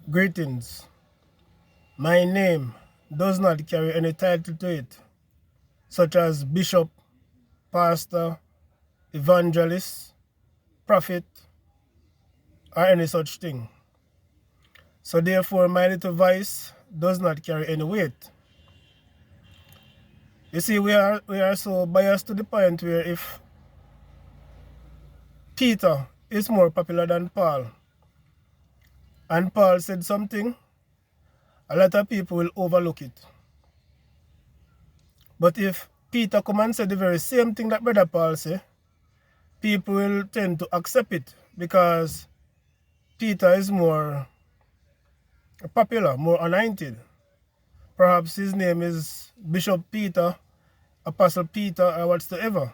Greetings. My name does not carry any title to it, such as bishop, pastor, evangelist, prophet, or any such thing. So therefore, my little voice does not carry any weight. You see, we are so biased to the point where if Peter is more popular than Paul, and Paul said something, a lot of people will overlook it. But if Peter come and say the very same thing that Brother Paul say, people will tend to accept it because Peter is more popular, more anointed. Perhaps his name is Bishop Peter, Apostle Peter, or whatsoever.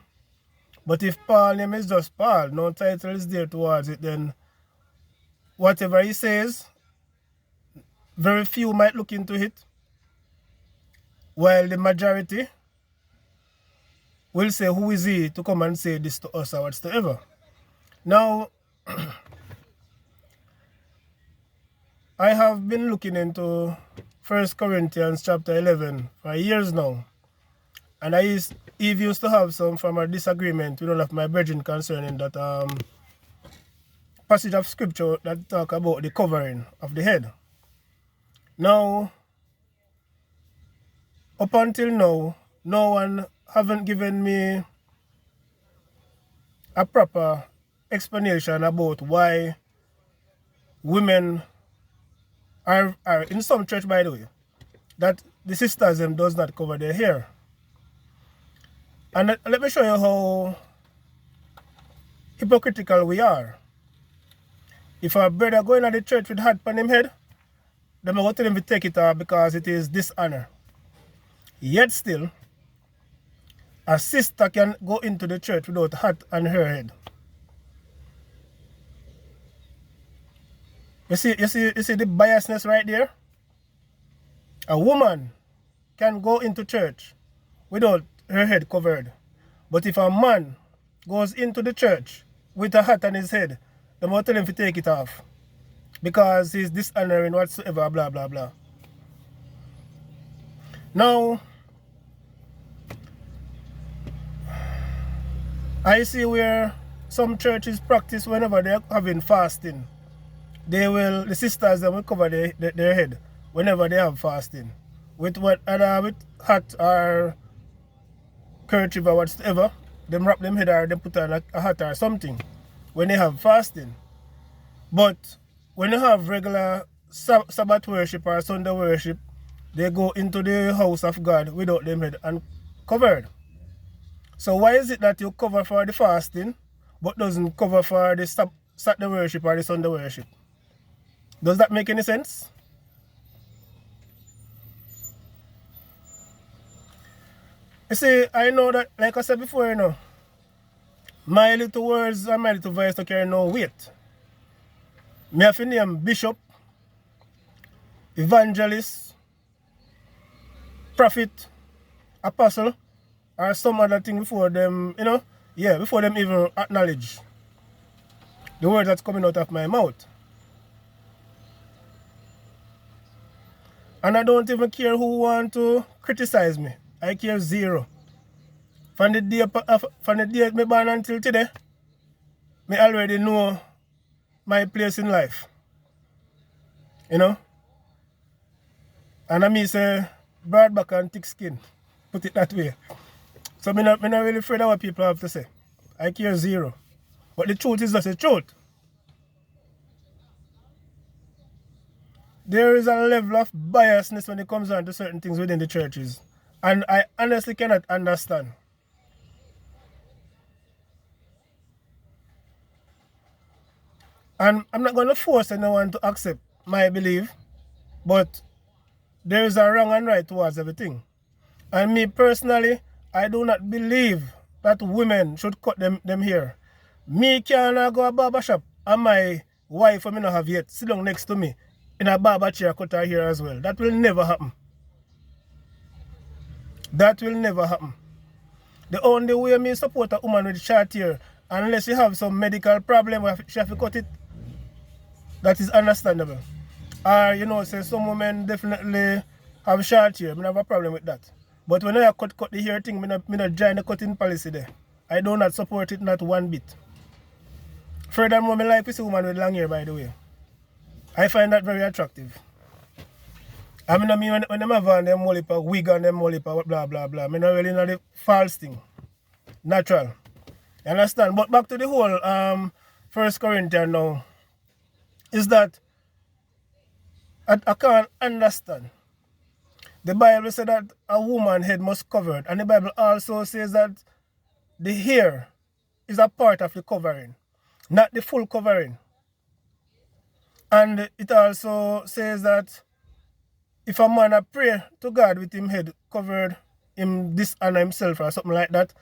But if Paul's name is just Paul, no title is there towards it, then whatever he says, very few might look into it, while the majority will say, who is he to come and say this to us or whatsoever. Now, I have been looking into 1 Corinthians chapter 11 for years now. And Eve used to have some form of disagreement with one of my brethren concerning that passage of scripture that talk about the covering of the head. Now, up until now, no one haven't given me a proper explanation about why women are in some church, by the way, that the sisters them does not cover their hair. And let me show you how hypocritical we are. If a brother going to the church with hat on him head, then I go tell him to take it off because it is dishonor. Yet still, a sister can go into the church without a hat on her head. You see the biasness right there? A woman can go into church without her head covered. But if a man goes into the church with a hat on his head, then I'll tell him to take it off. Because he's dishonoring whatsoever, blah, blah, blah. Now, I see where some churches practice whenever they're having fasting. The sisters will cover their head whenever they have fasting. With hat or kerchief or whatever, them wrap them head or they put on a hat or something when they have fasting. But when you have regular Sabbath worship or Sunday worship, they go into the house of God without them head uncovered. So why is it that you cover for the fasting but doesn't cover for the Saturday worship or the Sunday worship? Does that make any sense? You see, I know that, like I said before, you know, my little words and my little voice don't carry no weight. Me have to name bishop, evangelist, prophet, apostle, or some other thing before them, you know, before them even acknowledge the word that's coming out of my mouth. And I don't even care who want to criticize me. I care zero. From the day me born until today, me already know my place in life. You know? And I mean say broad back and thick skin. Put it that way. So me not really afraid of what people have to say. I care zero. But the truth is just the truth. There is a level of biasness when it comes down to certain things within the churches. And I honestly cannot understand. And I'm not going to force anyone to accept my belief, but there is a wrong and right towards everything. And me personally, I do not believe that women should cut them hair. Me can't go a barber shop and my wife, who I not have yet, sit down next to me in a barber chair cut her hair as well. That will never happen. That will never happen. The only way me support a woman with short hair, unless you have some medical problem where she have to cut it, that is understandable. Or, you know, say some women definitely have short hair. I don't have a problem with that. But when I cut the hair thing, I not join the cutting policy there. I do not support it, not one bit. Furthermore, I like to see woman with long hair, by the way. I find that very attractive. I mean, when them have on them a wig and them a blah blah blah, I mean, not really not the false thing. Natural. You understand? But back to the whole First Corinthians now, is that I can't understand. The Bible said that a woman's head must cover it, and the Bible also says that the hair is a part of the covering, not the full covering. And it also says that if a man a pray to God with him head covered, him dishonor himself or something like that,